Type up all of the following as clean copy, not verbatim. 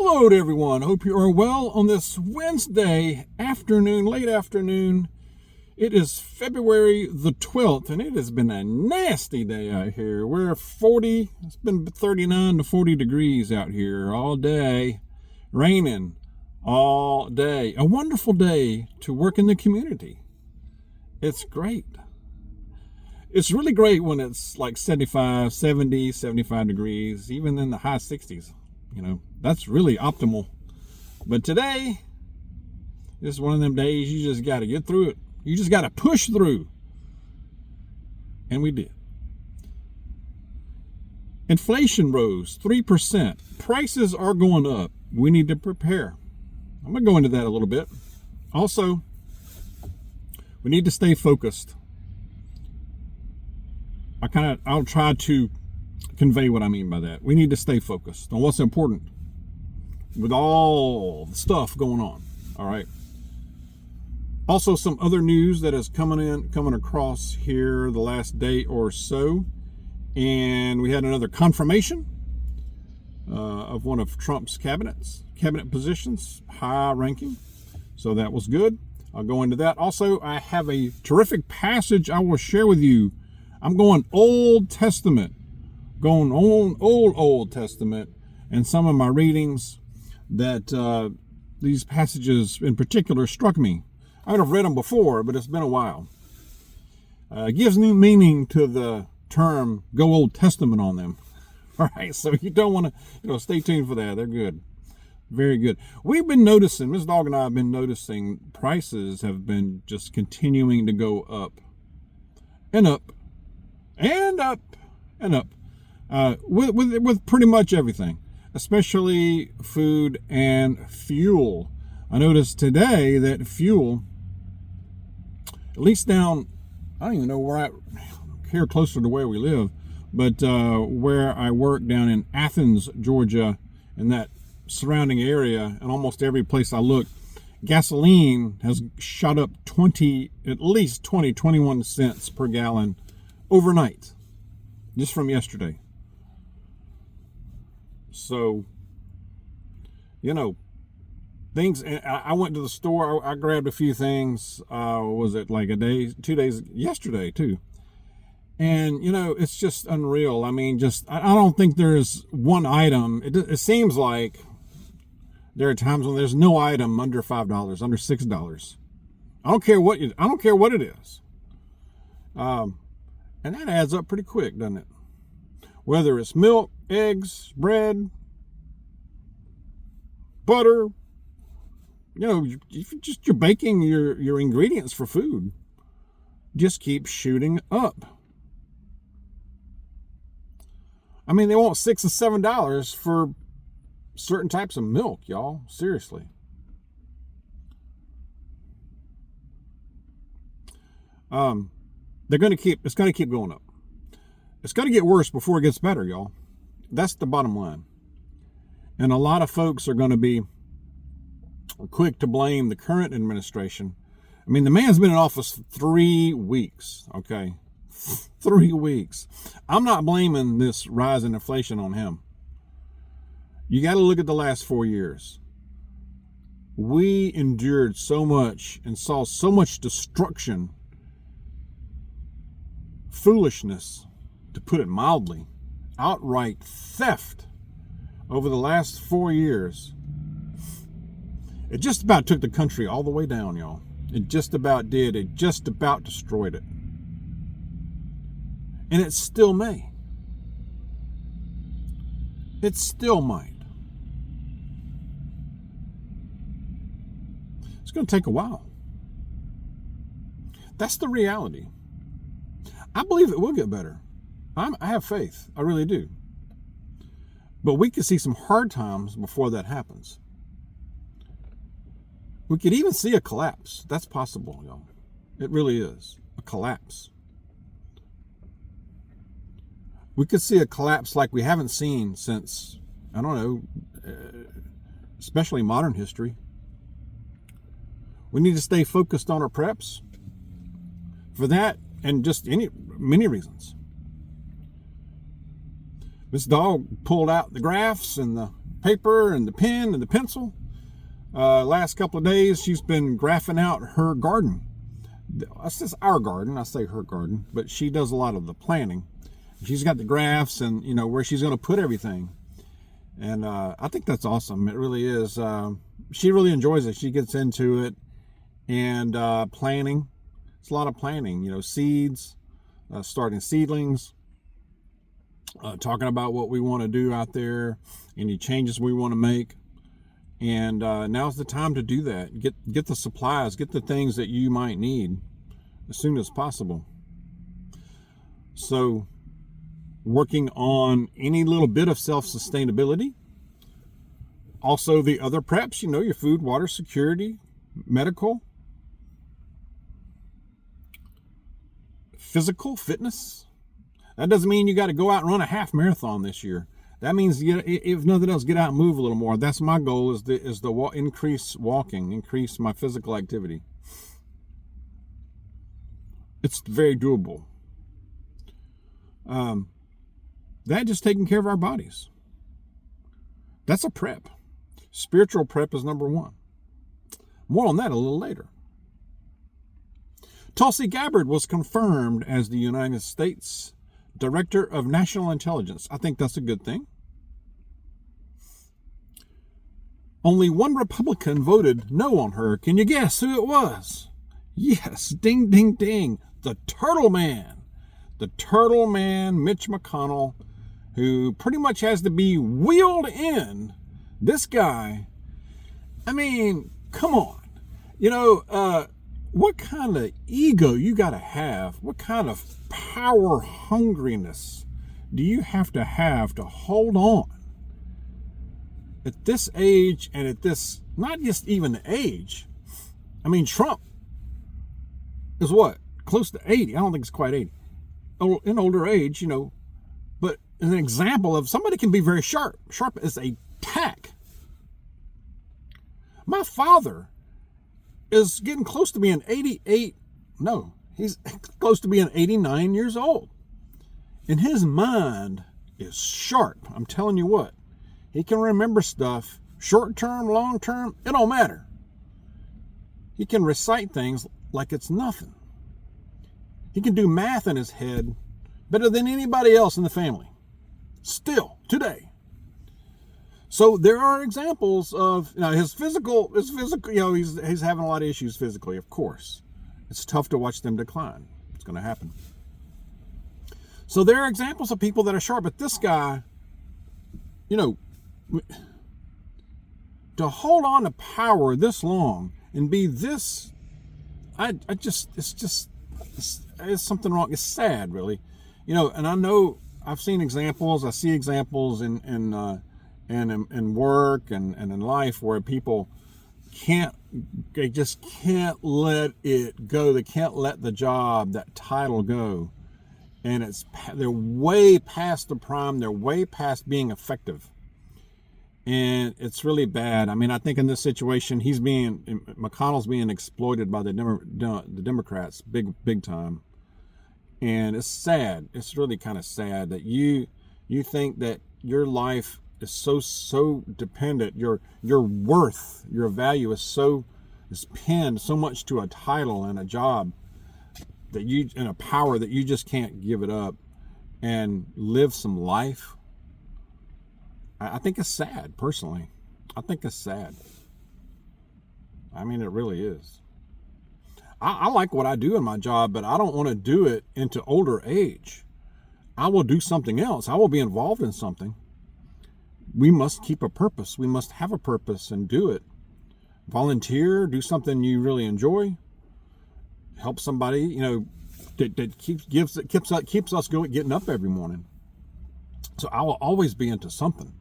Hello to everyone. Hope you are well on this Wednesday afternoon, late afternoon. It is February the 12th, and it has been a nasty day out here. It's been 39 to 40 degrees out here all day, raining all day. A wonderful day to work in the community. It's great. It's really great when it's like 75, 70, 75 degrees, even in the high 60s. That's really optimal. But today, this is one of them days you just got to get through it. You just got to push through. And we did. Inflation rose 3%. Prices are going up. We need to prepare. I'm going to go into that a little bit. Also, we need to stay focused. I'll try to convey what I mean by that. We need to stay focused on what's important with all the stuff going on. All right. Also, some other news that is coming across here the last day or so. And we had another confirmation of one of Trump's cabinet positions, high ranking. So that was good. I'll go into that. Also, I have a terrific passage I will share with you. I'm going Old Testament, Old Testament, and some of my readings that these passages in particular struck me. I would have read them before, but it's been a while. It gives new meaning to the term "go Old Testament" on them. All right, so you don't want to, stay tuned for that. They're good, very good. We've been noticing, Ms. Dawg and I have been noticing, prices have been just continuing to go up and up and up and up with pretty much everything, especially food and fuel. I noticed today that fuel, at least down, I don't even know where here closer to where we live, but where I work down in Athens, Georgia, and that surrounding area, and almost every place I look, gasoline has shot up at least 21 cents per gallon overnight, just from yesterday. So, things. I went to the store. I grabbed a few things. Was it like 2 days yesterday too? And it's just unreal. I mean, I don't think there's one item. It seems like there are times when there's no item under $5, under $6. I don't care what it is. And that adds up pretty quick, doesn't it? Whether it's milk, eggs, bread, butter, you're baking your ingredients for food, just keep shooting up. I mean, they want $6 and $7 for certain types of milk, y'all. Seriously. It's going to keep going up. It's going to get worse before it gets better, y'all. That's the bottom line. And a lot of folks are going to be quick to blame the current administration. I mean, the man's been in office 3 weeks, okay? 3 weeks. I'm not blaming this rise in inflation on him. You got to look at the last 4 years. We endured so much and saw so much destruction, foolishness, to put it mildly, outright theft over the last 4 years. It just about took the country all the way down, y'all. It just about did. It just about destroyed it. And it still may. It still might. It's going to take a while. That's the reality. I believe it will get better. I have faith. I really do. But we could see some hard times before that happens. We could even see a collapse. That's possible, y'all. It really is. A collapse. We could see a collapse like we haven't seen since, I don't know, especially modern history. We need to stay focused on our preps for that and just many reasons. This Dawg pulled out the graphs and the paper and the pen and the pencil. Last couple of days, she's been graphing out her garden. That's just our garden. I say her garden, but she does a lot of the planning. She's got the graphs and, where she's going to put everything. And I think that's awesome. It really is. She really enjoys it. She gets into it. And planning. It's a lot of planning, seeds, starting seedlings, talking about what we want to do out there, any changes we want to make. And now's the time to do that. Get the supplies, get the things that you might need as soon as possible. So working on any little bit of self-sustainability. Also the other preps, your food, water security, medical, physical fitness. That doesn't mean you got to go out and run a half marathon this year. That means, if nothing else, get out and move a little more. That's my goal, is the increase walking, increase my physical activity. It's very doable. That just taking care of our bodies. That's a prep. Spiritual prep is number one. More on that a little later. Tulsi Gabbard was confirmed as the United States Director of National Intelligence. I think that's a good thing. Only one Republican voted no on her. Can you guess who it was? Yes, ding, ding, ding. The Turtle Man. The Turtle Man, Mitch McConnell, who pretty much has to be wheeled in. This guy, I mean, come on. What kind of ego you got to have? What kind of power hungriness do you have to hold on? At this age and at this, not just even the age. I mean, Trump is what? Close to 80. I don't think it's quite 80. In older age, but as an example of somebody can be very sharp. Sharp as a tack. My father is getting close to being 88. No, he's close to being 89 years old. And his mind is sharp. I'm telling you what. He can remember stuff, short term, long term, it don't matter. He can recite things like it's nothing. He can do math in his head better than anybody else in the family. Still, today. So there are examples of his physical, he's having a lot of issues physically, of course. It's tough to watch them decline. It's going to happen. So there are examples of people that are sharp, but this guy, to hold on to power this long and be this, it's something wrong. It's sad, really. And I know I've seen examples. I see examples in work and in life where people they just can't let it go. They can't let the job, that title go. And they're way past the prime. They're way past being effective. And it's really bad. I mean, I think in this situation, McConnell's being exploited by the Democrats big time. And it's sad. It's really kind of sad that you think that your life is so dependent. Your worth, your value is pinned so much to a title and a job and a power that you just can't give it up and live some life. I think it's sad, personally. I think it's sad. I mean, it really is. I like what I do in my job, but I don't want to do it into older age. I will do something else. I will be involved in something. We must keep a purpose. We must have a purpose and do it. Volunteer, do something you really enjoy. Help somebody, that keeps us going, getting up every morning. So I will always be into something.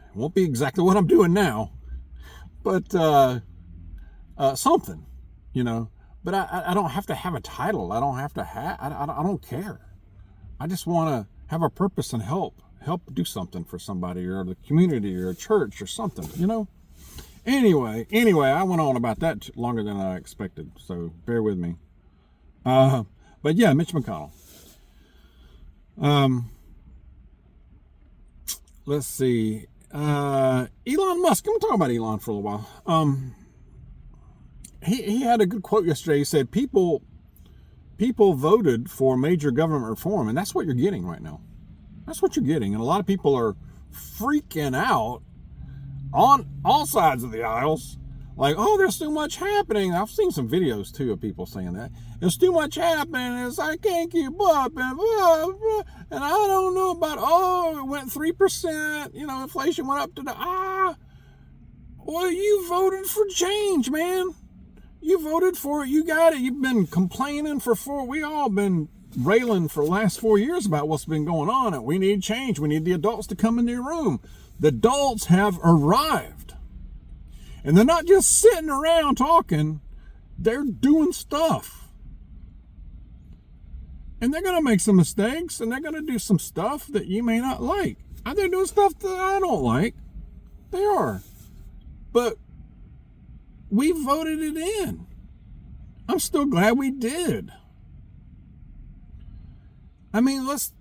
It won't be exactly what I'm doing now, but something, But I don't have to have a title. I don't have to I don't care. I just want to have a purpose and help do something for somebody or the community or a church or something, Anyway, I went on about that longer than I expected, so bear with me. But yeah, Mitch McConnell. Let's see. Elon Musk. I'm going to talk about Elon for a little while. He had a good quote yesterday. He said, people voted for major government reform, and that's what you're getting right now. That's what you're getting. And a lot of people are freaking out on all sides of the aisles. Like, oh, there's too much happening. I've seen some videos, too, of people saying that. There's too much happening. I can't keep up. And, blah, blah. And I don't know about, it went 3%. Inflation went up to well, you voted for change, man. You voted for it. You got it. You've been complaining we all been railing for the last 4 years about what's been going on. And we need change. We need the adults to come in the room. The adults have arrived. And they're not just sitting around talking. They're doing stuff. And they're going to make some mistakes. And they're going to do some stuff that you may not like. They're doing stuff that I don't like. They are. But we voted it in. I'm still glad we did. It's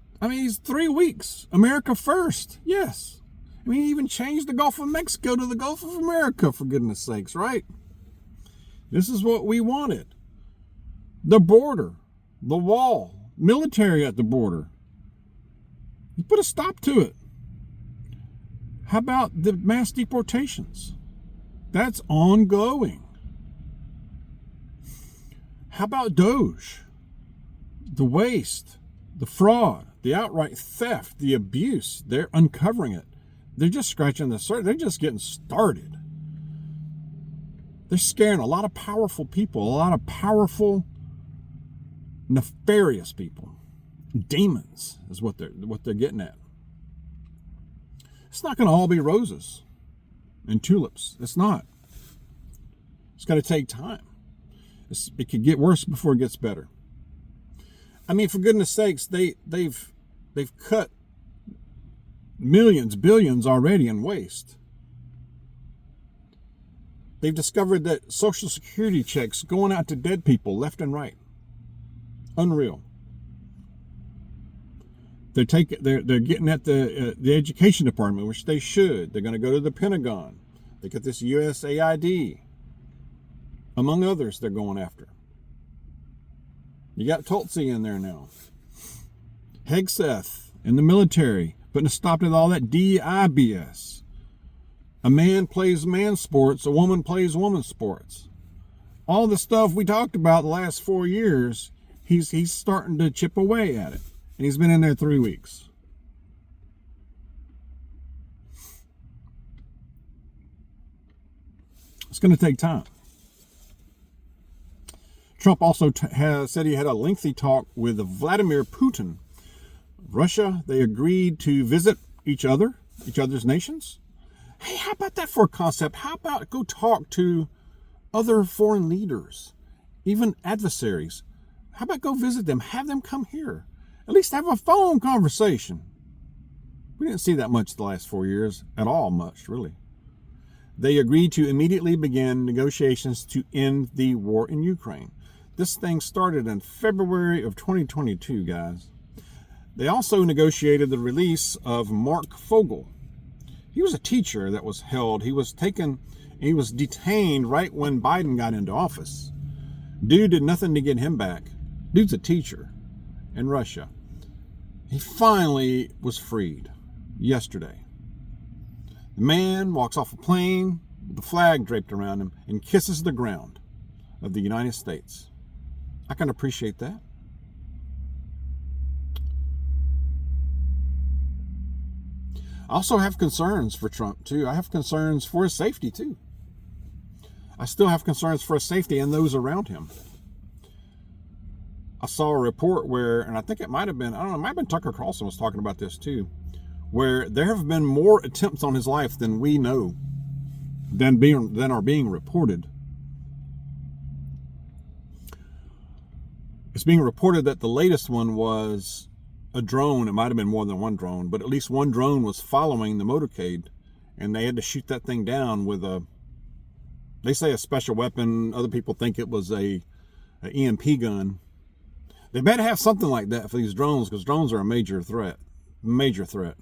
3 weeks. America first. Yes. He even changed the Gulf of Mexico to the Gulf of America, for goodness sakes, right? This is what we wanted. The border, the wall, military at the border. You put a stop to it. How about the mass deportations? That's ongoing. How about Doge? The waste, the fraud, the outright theft, the abuse. They're uncovering it. They're just scratching the surface. They're just getting started. They're scaring a lot of powerful people, a lot of powerful, nefarious people. Demons is what they're getting at. It's not going to all be roses and tulips. It's not. It's got to take time. It could get worse before it gets better. For goodness sakes, they've cut millions, billions already in waste. They've discovered that Social Security checks going out to dead people left and right. Unreal. They're getting at the education department, which they should. They're going to go to the Pentagon. They got this USAID, among others. They're going after. You got Tulsi in there now. Hegseth in the military, putting a stop to all that DEI BS. A man plays man sports, a woman plays woman sports. All the stuff we talked about the last 4 years, he's starting to chip away at it. And he's been in there 3 weeks. It's going to take time. Trump also said he had a lengthy talk with Vladimir Putin. Russia, they agreed to visit each other's nations. Hey, how about that for a concept? How about go talk to other foreign leaders, even adversaries? How about go visit them? Have them come here. At least have a phone conversation. We didn't see that much the last 4 years at all, much, really. They agreed to immediately begin negotiations to end the war in Ukraine. This thing started in February of 2022, guys. They also negotiated the release of Mark Fogel. He was a teacher that was held. He was detained right when Biden got into office. Dude did nothing to get him back. Dude's a teacher in Russia. He finally was freed yesterday. The man walks off a plane with the flag draped around him and kisses the ground of the United States. I can appreciate that. I also have concerns for Trump, too. I have concerns for his safety, too. I still have concerns for his safety and those around him. I saw a report where, and I think it might have been, it might have been Tucker Carlson was talking about this, too, where there have been more attempts on his life than we know, than are being reported. It's being reported that the latest one was a drone. It might have been more than one drone, but at least one drone was following the motorcade, and they had to shoot that thing down with they say a special weapon. Other people think it was a EMP gun. They better have something like that for these drones, because drones are a major threat. Major threat.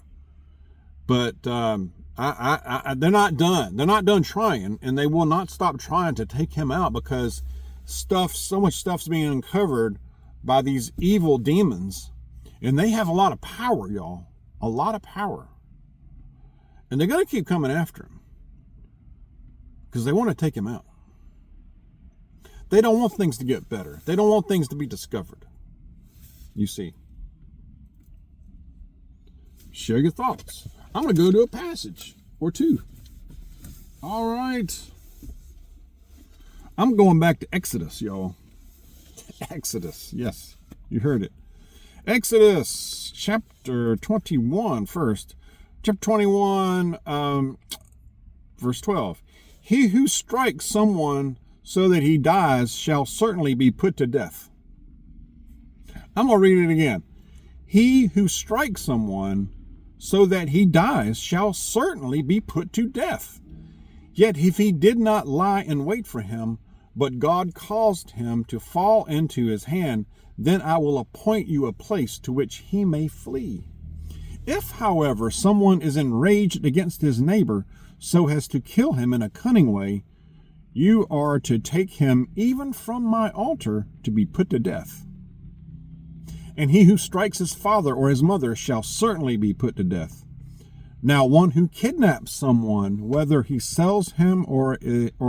But they're not done. They're not done trying, and they will not stop trying to take him out, because so much stuff's being uncovered by these evil demons, and they have a lot of power, y'all. A lot of power. And they're going to keep coming after him because they want to take him out. They don't want things to get better. They don't want things to be discovered. You see. Share your thoughts. I'm going to go to a passage or two. All right. I'm going back to Exodus, y'all. Exodus. Yes, you heard it. Exodus chapter 21 first. Chapter 21, verse 12. He who strikes someone so that he dies shall certainly be put to death. I'm going to read it again. He who strikes someone so that he dies shall certainly be put to death. Yet if he did not lie in wait for him, but God caused him to fall into his hand, then I will appoint you a place to which he may flee. If, however, someone is enraged against his neighbor so as to kill him in a cunning way, you are to take him even from my altar to be put to death. And he who strikes his father or his mother shall certainly be put to death. Now one who kidnaps someone, whether he sells him or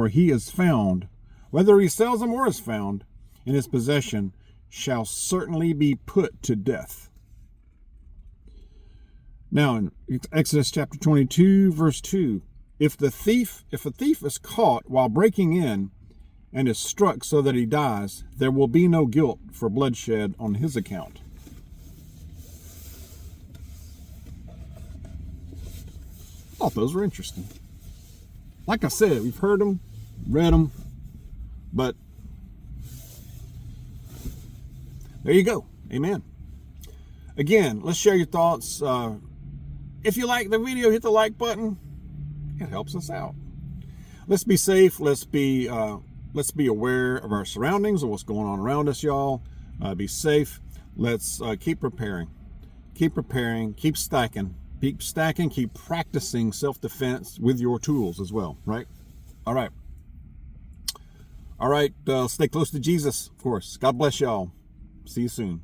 he is found, whether he sells him or is found in his possession, shall certainly be put to death. Now in Exodus chapter 22, verse 2, if a thief is caught while breaking in and is struck so that he dies, there will be no guilt for bloodshed on his account. I thought those were interesting. Like I said, we've heard them, read them, but there you go. Amen. Again, let's share your thoughts. If you like the video, hit the like button. It helps us out. Let's be safe. Let's be aware of our surroundings and what's going on around us, y'all. Be safe. Let's keep preparing. Keep preparing. Keep stacking. Keep stacking. Keep practicing self-defense with your tools as well, right? All right. All right. Stay close to Jesus, of course. God bless y'all. See you soon.